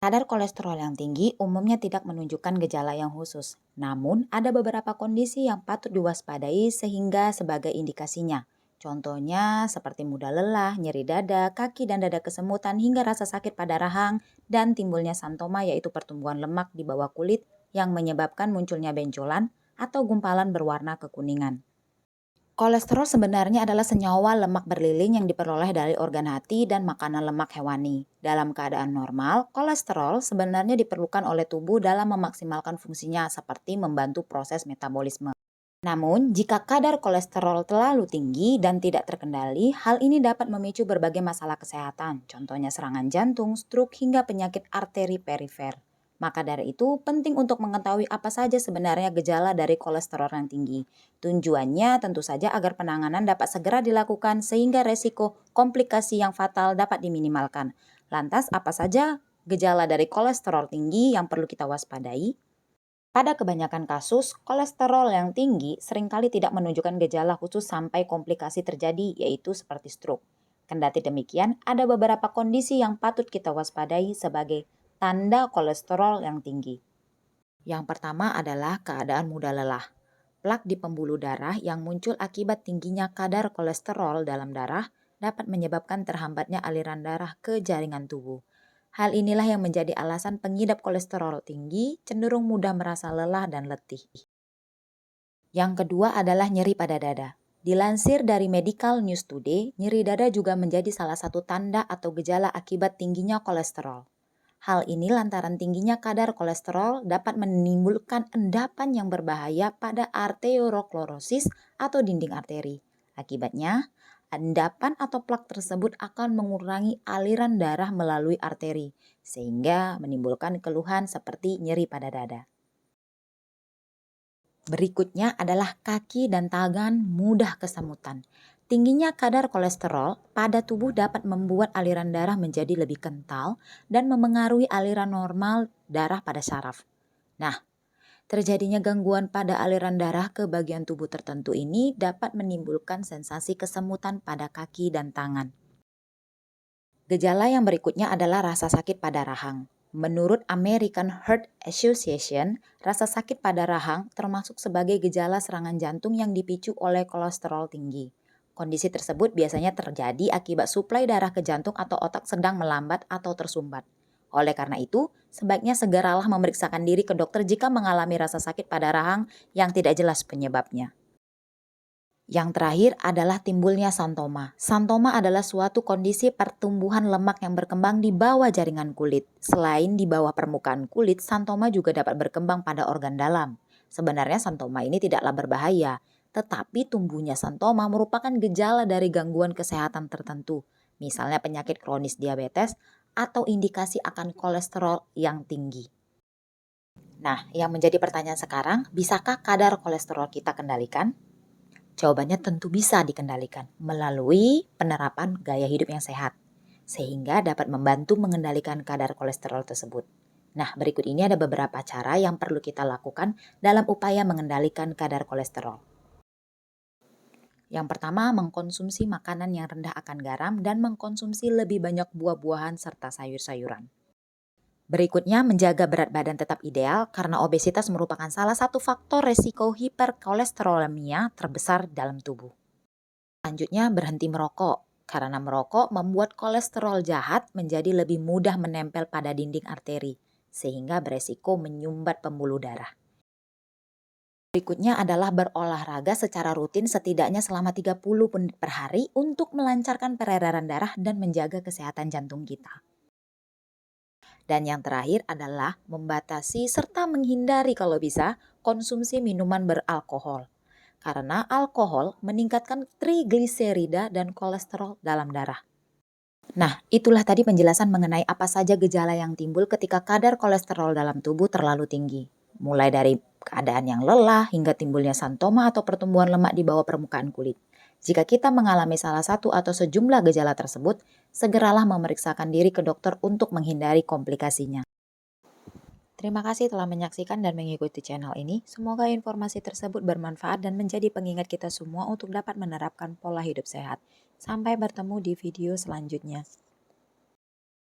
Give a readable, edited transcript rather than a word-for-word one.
Kadar kolesterol yang tinggi umumnya tidak menunjukkan gejala yang khusus. Namun, ada beberapa kondisi yang patut diwaspadai sehingga sebagai indikasinya. Contohnya seperti mudah lelah, nyeri dada, kaki dan dada kesemutan hingga rasa sakit pada rahang dan timbulnya santoma yaitu pertumbuhan lemak di bawah kulit yang menyebabkan munculnya benjolan atau gumpalan berwarna kekuningan. Kolesterol sebenarnya adalah senyawa lemak berlilin yang diperoleh dari organ hati dan makanan lemak hewani. Dalam keadaan normal, kolesterol sebenarnya diperlukan oleh tubuh dalam memaksimalkan fungsinya seperti membantu proses metabolisme. Namun, jika kadar kolesterol terlalu tinggi dan tidak terkendali, hal ini dapat memicu berbagai masalah kesehatan, contohnya serangan jantung, stroke, hingga penyakit arteri perifer. Maka dari itu, penting untuk mengetahui apa saja sebenarnya gejala dari kolesterol yang tinggi. Tujuannya tentu saja agar penanganan dapat segera dilakukan sehingga resiko komplikasi yang fatal dapat diminimalkan. Lantas, apa saja gejala dari kolesterol tinggi yang perlu kita waspadai? Pada kebanyakan kasus, kolesterol yang tinggi seringkali tidak menunjukkan gejala khusus sampai komplikasi terjadi, yaitu seperti stroke. Kendati demikian, ada beberapa kondisi yang patut kita waspadai sebagai tanda kolesterol yang tinggi. Yang pertama adalah keadaan mudah lelah. Plak di pembuluh darah yang muncul akibat tingginya kadar kolesterol dalam darah dapat menyebabkan terhambatnya aliran darah ke jaringan tubuh. Hal inilah yang menjadi alasan pengidap kolesterol tinggi cenderung mudah merasa lelah dan letih. Yang kedua adalah nyeri pada dada. Dilansir dari Medical News Today, nyeri dada juga menjadi salah satu tanda atau gejala akibat tingginya kolesterol. Hal ini lantaran tingginya kadar kolesterol dapat menimbulkan endapan yang berbahaya pada arteriosklerosis atau dinding arteri. Akibatnya, endapan atau plak tersebut akan mengurangi aliran darah melalui arteri, sehingga menimbulkan keluhan seperti nyeri pada dada. Berikutnya adalah kaki dan tangan mudah kesemutan. Tingginya kadar kolesterol pada tubuh dapat membuat aliran darah menjadi lebih kental dan memengaruhi aliran normal darah pada saraf. Nah, terjadinya gangguan pada aliran darah ke bagian tubuh tertentu ini dapat menimbulkan sensasi kesemutan pada kaki dan tangan. Gejala yang berikutnya adalah rasa sakit pada rahang. Menurut American Heart Association, rasa sakit pada rahang termasuk sebagai gejala serangan jantung yang dipicu oleh kolesterol tinggi. Kondisi tersebut biasanya terjadi akibat suplai darah ke jantung atau otak sedang melambat atau tersumbat. Oleh karena itu, sebaiknya segeralah memeriksakan diri ke dokter jika mengalami rasa sakit pada rahang yang tidak jelas penyebabnya. Yang terakhir adalah timbulnya santoma. Santoma adalah suatu kondisi pertumbuhan lemak yang berkembang di bawah jaringan kulit. Selain di bawah permukaan kulit, santoma juga dapat berkembang pada organ dalam. Sebenarnya santoma ini tidaklah berbahaya, tetapi tumbuhnya santoma merupakan gejala dari gangguan kesehatan tertentu, misalnya penyakit kronis diabetes atau indikasi akan kolesterol yang tinggi. Nah, yang menjadi pertanyaan sekarang, bisakah kadar kolesterol kita kendalikan? Jawabannya tentu bisa dikendalikan melalui penerapan gaya hidup yang sehat, sehingga dapat membantu mengendalikan kadar kolesterol tersebut. Nah, berikut ini ada beberapa cara yang perlu kita lakukan dalam upaya mengendalikan kadar kolesterol. Yang pertama, mengkonsumsi makanan yang rendah akan garam dan mengkonsumsi lebih banyak buah-buahan serta sayur-sayuran. Berikutnya, menjaga berat badan tetap ideal karena obesitas merupakan salah satu faktor resiko hiperkolesterolemia terbesar dalam tubuh. Selanjutnya, berhenti merokok. Karena merokok membuat kolesterol jahat menjadi lebih mudah menempel pada dinding arteri, sehingga beresiko menyumbat pembuluh darah. Berikutnya adalah berolahraga secara rutin setidaknya selama 30 menit per hari untuk melancarkan peredaran darah dan menjaga kesehatan jantung kita. Dan yang terakhir adalah membatasi serta menghindari kalau bisa konsumsi minuman beralkohol. Karena alkohol meningkatkan trigliserida dan kolesterol dalam darah. Nah, itulah tadi penjelasan mengenai apa saja gejala yang timbul ketika kadar kolesterol dalam tubuh terlalu tinggi. Mulai dari keadaan yang lelah hingga timbulnya santoma atau pertumbuhan lemak di bawah permukaan kulit. Jika kita mengalami salah satu atau sejumlah gejala tersebut, segeralah memeriksakan diri ke dokter untuk menghindari komplikasinya. Terima kasih telah menyaksikan dan mengikuti channel ini. Semoga informasi tersebut bermanfaat dan menjadi pengingat kita semua untuk dapat menerapkan pola hidup sehat. Sampai bertemu di video selanjutnya.